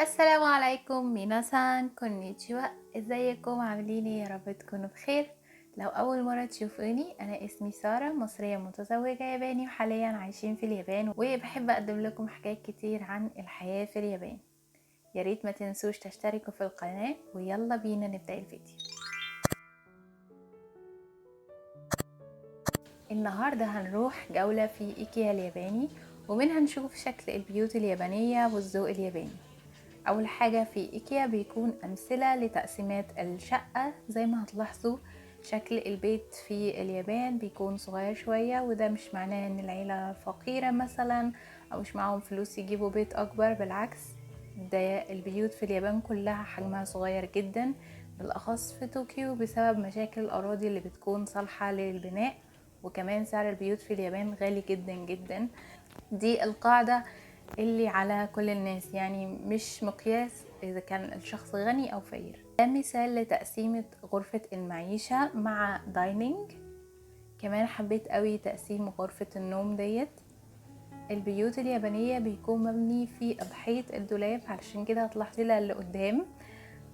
السلام عليكم ميناسان كونيتشوا. ازيكم عاملين ايه؟ يا رب تكونوا بخير. لو اول مره تشوفوني، انا اسمي ساره، مصريه متزوجه ياباني وحاليا عايشين في اليابان، وبحب اقدم لكم حاجات كتير عن الحياه في اليابان. يا ريت ما تنسوش تشتركوا في القناه، ويلا بينا نبدا الفيديو. النهارده هنروح جوله في ايكيا الياباني، ومنها نشوف شكل البيوت اليابانيه والذوق الياباني. اول حاجة في ايكيا بيكون امثلة لتقسيمات الشقة. زي ما هتلاحظوا شكل البيت في اليابان بيكون صغير شوية، وده مش معناه ان العيلة فقيرة مثلا او مش معاهم فلوس يجيبوا بيت اكبر، بالعكس. ده البيوت في اليابان كلها حجمها صغير جدا، بالاخص في طوكيو بسبب مشاكل الاراضي اللي بتكون صالحة للبناء. وكمان سعر البيوت في اليابان غالي جدا جدا. دي القاعدة اللي على كل الناس، يعني مش مقياس إذا كان الشخص غني أو فقير. ده مثال لتقسيمة غرفة المعيشة مع دايننج. كمان حبيت قوي تقسيم غرفة النوم ديت. البيوت اليابانية بيكون مبني في أضحية الدولاب، علشان كده هتلاحظي لها اللي قدام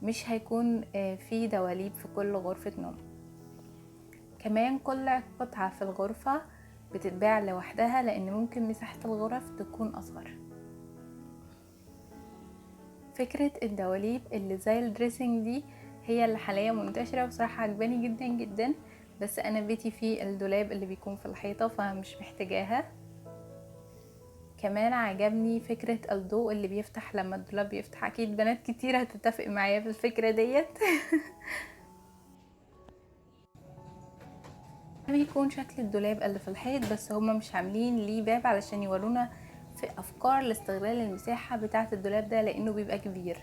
مش هيكون في دواليب في كل غرفة نوم. كمان كل قطعة في الغرفة بتتباع لوحدها، لأن ممكن مساحة الغرف تكون أصغر. فكرة الدواليب اللي زي الدريسنج دي هي اللي حاليا منتشرة، وصراحة عجباني جدا جدا، بس انا بيتي فيه الدولاب اللي بيكون في الحيطة فمش محتاجاها. كمان عجبني فكرة الضوء اللي بيفتح لما الدولاب بيفتح، اكيد بنات كتير هتتفق معايا في الفكرة ديت. بيكون شكل الدولاب اللي في الحيط، بس هما مش عاملين ليه باب علشان يورونا في افكار لاستغلال المساحة بتاعة الدولاب ده، لانه بيبقى كبير.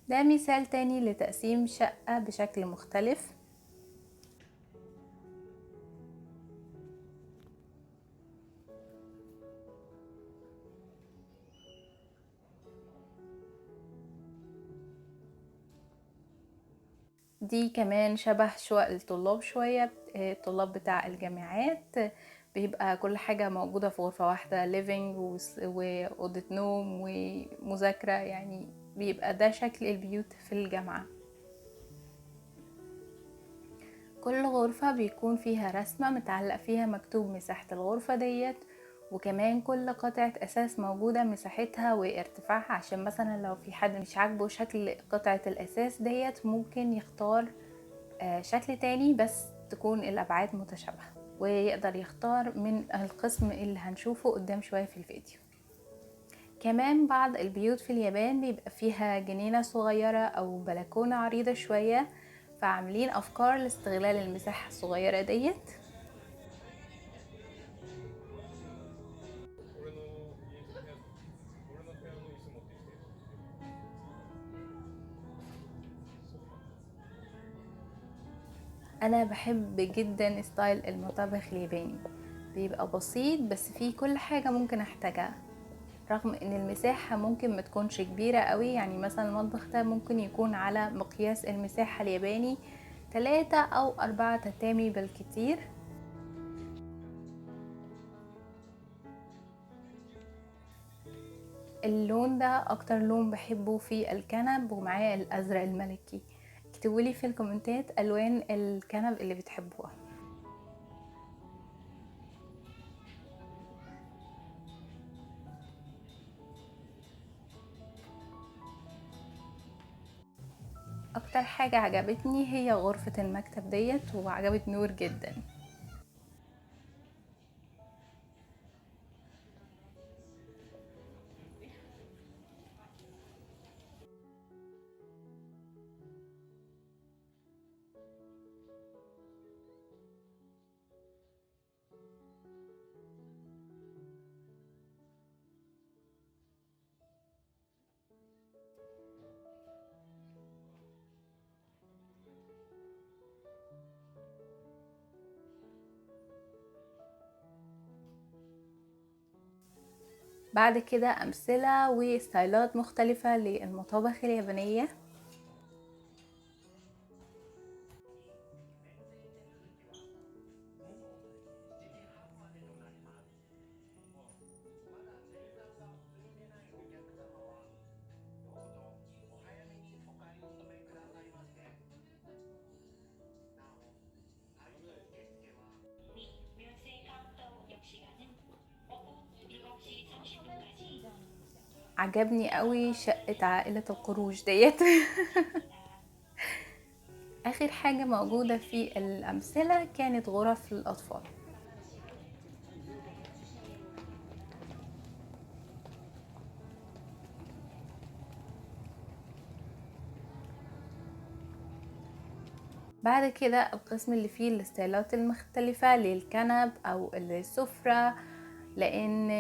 ده مثال تاني لتقسيم شقة بشكل مختلف. دي كمان شبه شقق الطلاب شوية، الطلاب بتاع الجامعات بيبقى كل حاجة موجودة في غرفة واحدة، ليفينج وأوضة نوم ومذاكرة، يعني بيبقى ده شكل البيوت في الجامعة. كل غرفة بيكون فيها رسمة متعلق فيها مكتوب مساحة الغرفة ديت، وكمان كل قطعة أساس موجودة مساحتها وارتفاعها، عشان مثلا لو في حد مش عاجبه شكل قطعة الأساس ديت ممكن يختار شكل تاني بس تكون الأبعاد متشابهة، ويقدر يختار من القسم اللي هنشوفه قدام شوية في الفيديو. كمان بعض البيوت في اليابان بيبقى فيها جنينة صغيرة أو بلكونة عريضة شوية، فعاملين أفكار لاستغلال المساحة الصغيرة ديت. أنا بحب جدا ستايل المطابخ الياباني، بيبقى بسيط بس فيه كل حاجة ممكن أحتاجها، رغم ان المساحة ممكن ما تكونش كبيرة قوي. يعني مثلا المطبخ ده ممكن يكون على مقياس المساحة الياباني 3 أو 4 تتامي بالكتير. اللون ده اكتر لون بحبه في الكنب، ومعاه الازرق الملكي. اكتبولي في الكومنتات الوان الكنب اللي بتحبوها. اكتر حاجة عجبتني هي غرفة المكتب ديت، وعجبت نور جدا. بعد كده امثلة وستايلات مختلفة للمطابخ اليابانية. عجبني قوي شقة عائلة القروش ديت. اخر حاجة موجودة في الامثلة كانت غرف للاطفال. بعد كده القسم اللي فيه الستايلات المختلفة للكنب او السفرة، لان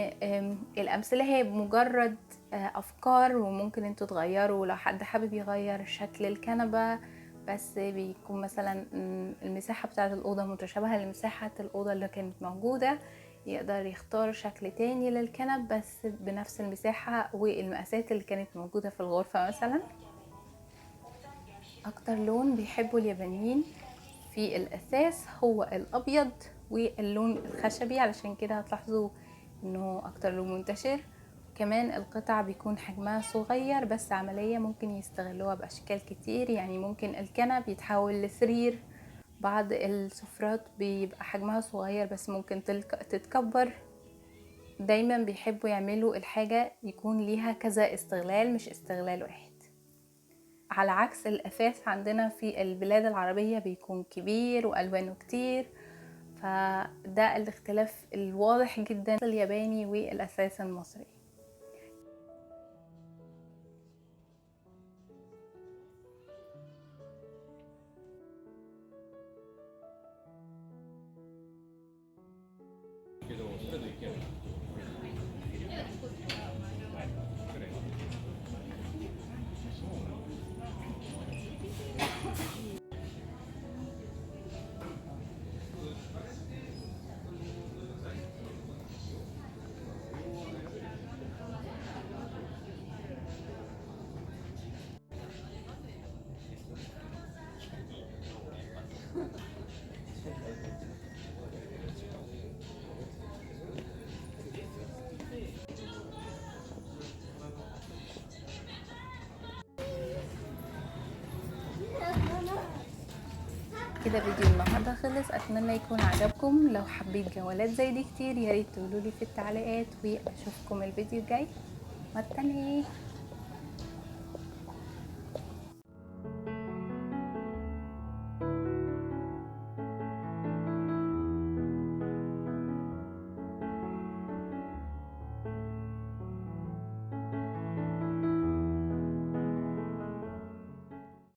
الامثلة هي مجرد افكار، وممكن انتوا تغيروا لو حد حابب يغير شكل الكنبة، بس بيكون مثلا المساحة بتاعة الأوضة متشابهة لمساحة الأوضة اللي كانت موجودة، يقدر يختار شكل تاني للكنب بس بنفس المساحة والمقاسات اللي كانت موجودة في الغرفة مثلا. اكتر لون بيحبه اليابانيين في الاساس هو الابيض واللون الخشبي، علشان كده هتلاحظوا انه اكتر لون منتشر. كمان القطع بيكون حجمها صغير بس عملية ممكن يستغلوها باشكال كتير، يعني ممكن الكنب يتحول لسرير، بعض السفرات بيبقى حجمها صغير بس ممكن تتكبر. دايما بيحبوا يعملوا الحاجة يكون ليها كذا استغلال مش استغلال واحد، على عكس الأثاث عندنا في البلاد العربية بيكون كبير وألوانه كتير. فده الاختلاف الواضح جدا الياباني والأثاث المصري. كده فيديو النهارده خلص، اتمنى يكون عجبكم. لو حبيت جولات زي دي كتير ياريت تقولولي في التعليقات، واشوفكم الفيديو الجاي. مع التاني.